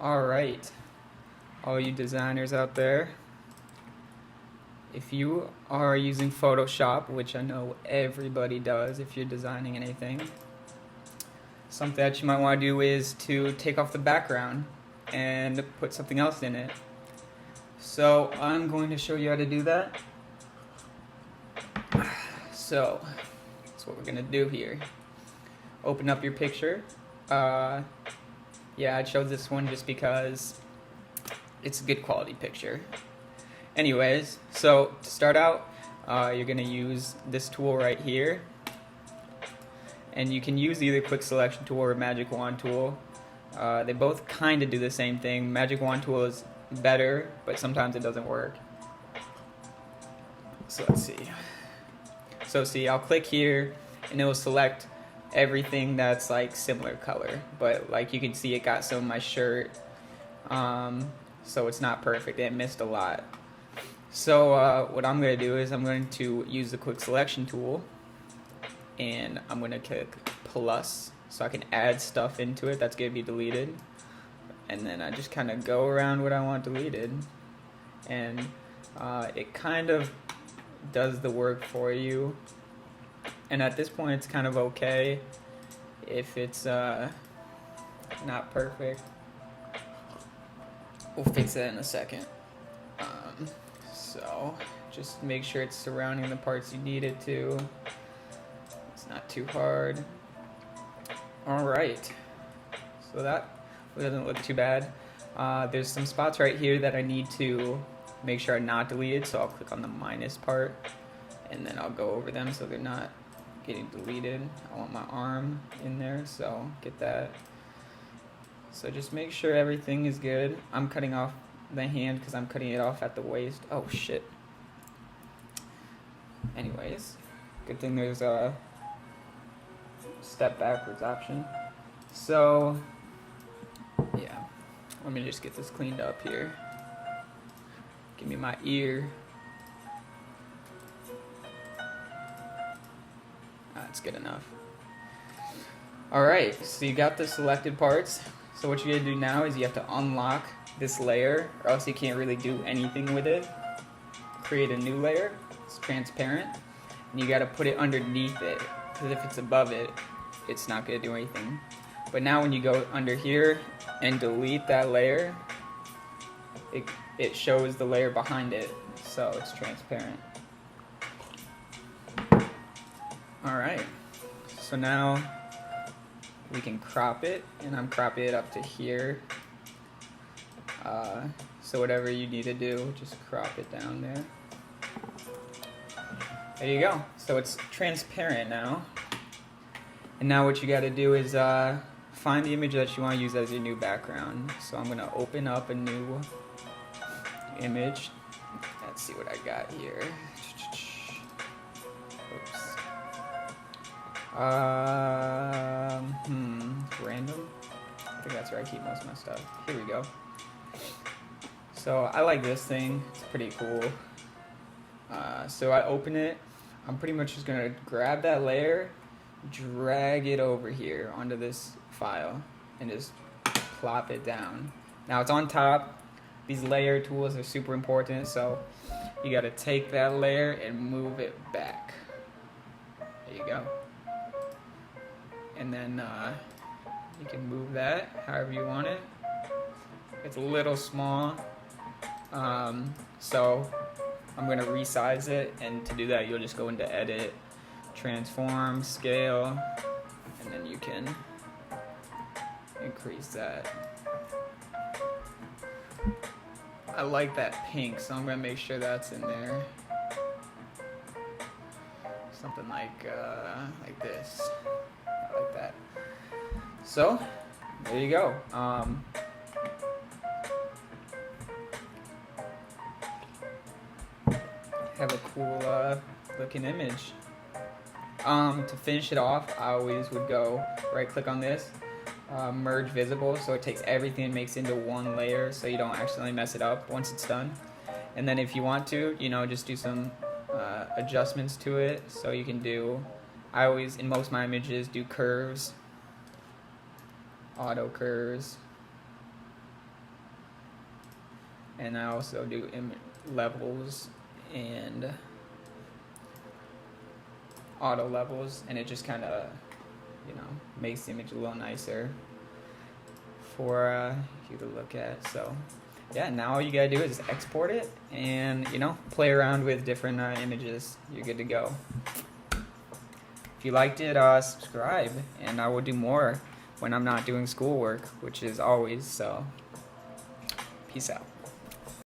Alright, all you designers out there, if you are using Photoshop, which I know everybody does if you're designing anything, something that you might want to do is to take off the background and put something else in it. So I'm going to show you how to do that. So that's what we're going to do here. Open up your picture. Yeah, I chose this one just because it's a good quality picture. Anyways, so to start out, you're going to use this tool right here. And you can use either quick selection tool or magic wand tool. They both kind of do the same thing. Magic wand tool is better, but sometimes it doesn't work. So let's see. So see, I'll click here and it will select everything that's like similar color, but like you can see it got some of my shirt, so it's not perfect. It missed a lot. So what I'm going to do is I'm going to use the quick selection tool and I'm going to click plus so I can add stuff into it that's going to be deleted, and then I just kind of go around what I want deleted, and it kind of does the work for you. And at this point it's kind of okay if it's not perfect. We'll fix that in a second. So just make sure it's surrounding the parts you need it to. It's not too hard. Alright, so that doesn't look too bad. There's some spots right here that I need to make sure are not deleted, so I'll click on the minus part and then I'll go over them so they're not getting deleted. I want my arm in there, so get that. So just make sure everything is good. I'm cutting off the hand because I'm cutting it off at the waist. Oh shit. Anyways, good thing there's a step backwards option. So yeah, let me just get this cleaned up here. Give me my ear. That's good enough. Alright, so you got the selected parts. So what you gotta do now is you have to unlock this layer, or else you can't really do anything with it. Create a new layer. It's transparent. And you gotta put it underneath it, because if it's above it, it's not gonna do anything. But now when you go under here and delete that layer, it shows the layer behind it, so it's transparent. Alright, so now we can crop it, and I'm cropping it up to here. So whatever you need to do, just crop it down there. There you go. So it's transparent now. And now what you got to do is find the image that you want to use as your new background. So I'm going to open up a new image. Let's see what I got here. Oops. Random? I think that's where I keep most of my stuff. Here we go. So I like this thing. It's pretty cool. So I open it. I'm pretty much just going to grab that layer, drag it over here onto this file, and just plop it down. Now it's on top. These layer tools are super important, so you got to take that layer and move it back. There you go. And then you can move that however you want it. It's a little small, so I'm going to resize it, and to do that you'll just go into edit, transform, scale, and then you can increase that. I like that pink, so I'm going to make sure that's in there. Something like this. I like that. So there you go. Have a cool looking image. To finish it off, I always would go right click on this, merge visible, so it takes everything and makes it into one layer so you don't accidentally mess it up once it's done. And then if you want to, just do some adjustments to it. So you can do, I always, in most of my images, do curves, auto curves, and I also do levels and auto levels, and it just kind of, you know, makes the image a little nicer for you to look at. So yeah, now all you gotta do is export it and, you know, play around with different images. You're good to go. If you liked it, subscribe, and I will do more when I'm not doing schoolwork, which is always. So peace out.